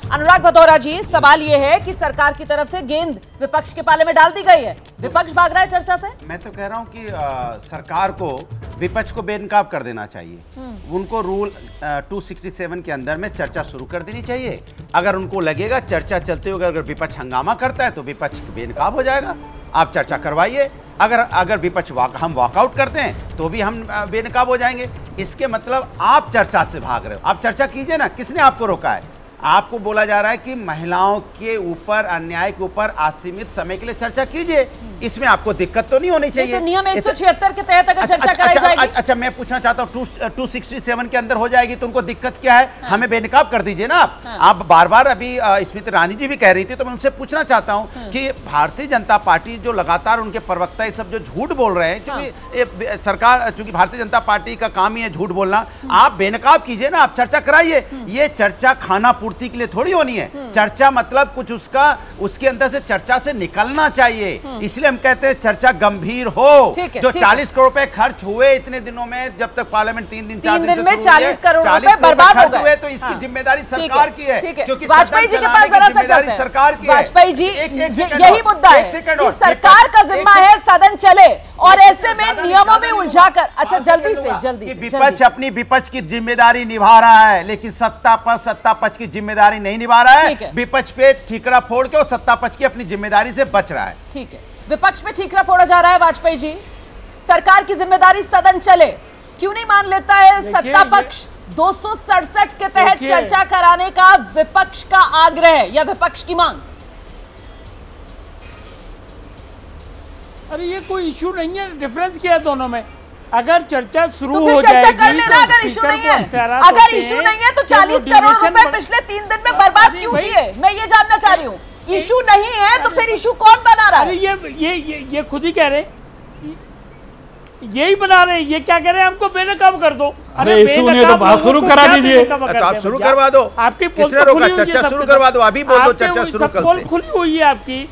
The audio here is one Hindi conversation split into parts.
अनुराग भदौरा जी, सवाल यह है कि सरकार की तरफ से गेंद विपक्ष के पाले में डाल दी गई है, विपक्ष भाग रहा है चर्चा से। मैं तो कह रहा हूं कि सरकार को विपक्ष को बेनकाब कर देना चाहिए। उनको रूल 267 के अंदर में चर्चा शुरू कर देनी चाहिए। अगर उनको लगेगा चर्चा चलते हुए अगर विपक्ष हंगामा करता है तो विपक्ष बेनकाब हो जाएगा। आप चर्चा करवाइए। अगर विपक्ष हम वॉकआउट करते हैं तो भी हम बेनकाब हो जाएंगे। इसके मतलब आप चर्चा से भाग रहे हो। आप चर्चा कीजिए ना, किसने आपको रोका है? आपको बोला जा रहा है कि महिलाओं के ऊपर अन्याय के ऊपर असीमित समय के लिए चर्चा कीजिए। इसमें आपको दिक्कत तो नहीं होनी चाहिए। तो नियम 176 के तहत अगर चर्चा कराई जाएगी। अच्छा, मैं पूछना चाहता हूँ 267 के अंदर हो जाएगी तो उनको दिक्कत क्या है? हाँ। हमें बेनकाब कर दीजिए ना आप। आप बार बार अभी स्मृति ईरानी जी भी कह रही थी, तो मैं उनसे पूछना चाहता हूँ कि भारतीय जनता पार्टी जो लगातार उनके प्रवक्ता ये सब जो झूठ बोल रहे हैं, क्योंकि सरकार चूंकि भारतीय जनता पार्टी का काम ही है झूठ बोलना, आप बेनकाब कीजिए ना, आप चर्चा कराइए। ये चर्चा खाना पूर्ति के लिए थोड़ी होनी है। चर्चा मतलब कुछ उसके अंदर से चर्चा से निकलना चाहिए। इसलिए हम कहते हैं चर्चा गंभीर हो। जो 40 करोड़ रुपए खर्च हुए इतने दिनों में, जब तक पार्लियामेंट 3 दिन 4 दिन में 40 करोड़ रुपए बर्बाद हो गए, तो इसकी जिम्मेदारी सरकार की है। क्योंकि वाजपेयी जी के पास जरा सा चलते हैं। सरकार की वाजपेयी जी, यही मुद्दा है कि सरकार का जिम्मा है सदन चले, और ऐसे में नियमों में उलझाकर। अच्छा, जल्दी से विपक्ष अपनी विपक्ष की जिम्मेदारी निभा रहा है, लेकिन सत्ता पक्ष की जिम्मेदारी नहीं निभा रहा है। विपक्ष पे ठीकरा फोड़ के और सत्ता पक्ष की अपनी जिम्मेदारी से बच रहा है। ठीक है, विपक्ष पे ठीकरा फोड़ा जा रहा है। वाजपेयी जी, सरकार की जिम्मेदारी सदन चले क्यों नहीं मान लेता है सत्ता पक्ष? 267 के तहत चर्चा कराने का विपक्ष का आग्रह या विपक्ष की मांग। अरे ये कोई इशू नहीं है, डिफरेंस क्या है दोनों में? अगर चर्चा शुरू तो हो चर्चा जाएगी कर लेना। अगर इशू नहीं है, अगर इशू नहीं है तो 40 करोड़ रुपए पिछले 3 दिन में बर्बाद क्यों किए? मैं ये जानना चाह रही हूँ। इशू नहीं है तो फिर इशू कौन बना रहा है? अरे ये खुद ही कह रहे, यही बना रहे हैं। ये क्या कह रहे हैं? हमको बेनकाब कर दो। अरे इशू नहीं तो बात शुरू करा दीजिए। तो आप शुरू करवा दो। आपकी चर्चा शुरू करवा दो। अभी बोल दो, चर्चा शुरू कर पोल खुली हुई है आपकी।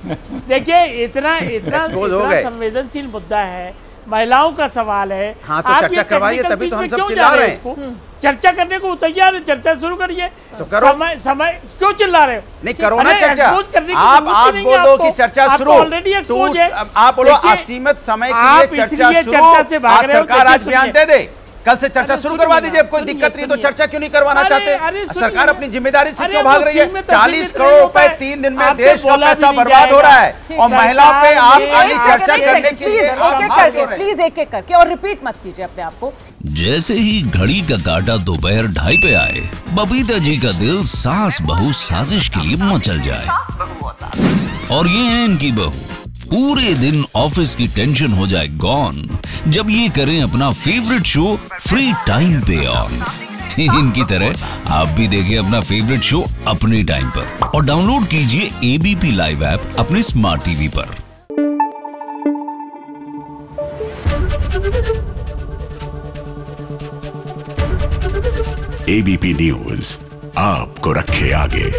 देखिए, इतना संवेदनशील मुद्दा है, महिलाओं का सवाल है। हाँ, तो चर्चा करवाइए, तभी तो हम सब चिल्ला रहे हैं। चर्चा करने को तैयार है, चर्चा शुरू करिए। तो करो। समय क्यों चिल्ला रहे हो? नहीं, करो ना चर्चा। आप आज बोलो कि चर्चा शुरू। ऑलरेडी एक्सपोज है। आप बोलो असीमित समय के लिए चर्चा शुरू। सरकार आज बयान दे दे, कल से चर्चा शुरू करवा दीजिए। कोई दिक्कत नहीं तो चर्चा क्यों नहीं करवाना चाहते? सरकार अपनी जिम्मेदारी से क्यों भाग रही है? 40 करोड़ रुपए 3 दिन में देश का पैसा बर्बाद हो रहा है, और महिलाओं पे आप खाली चर्चा करने के लिए प्लीज एक एक करके, और रिपीट मत कीजिए अपने आप को। जैसे ही घड़ी का काटा दोपहर 2:30 पे आए, बबीता जी का दिल सास बहू साजिश के लिए मचल जाए। और ये है इनकी बहू, पूरे दिन ऑफिस की टेंशन हो जाए गॉन जब ये करें अपना फेवरेट शो फ्री टाइम पे ऑन। इनकी तरह आप भी देखिए अपना फेवरेट शो अपने टाइम पर, और डाउनलोड कीजिए एबीपी लाइव ऐप अपने स्मार्ट टीवी पर। एबीपी न्यूज आपको रखे आगे।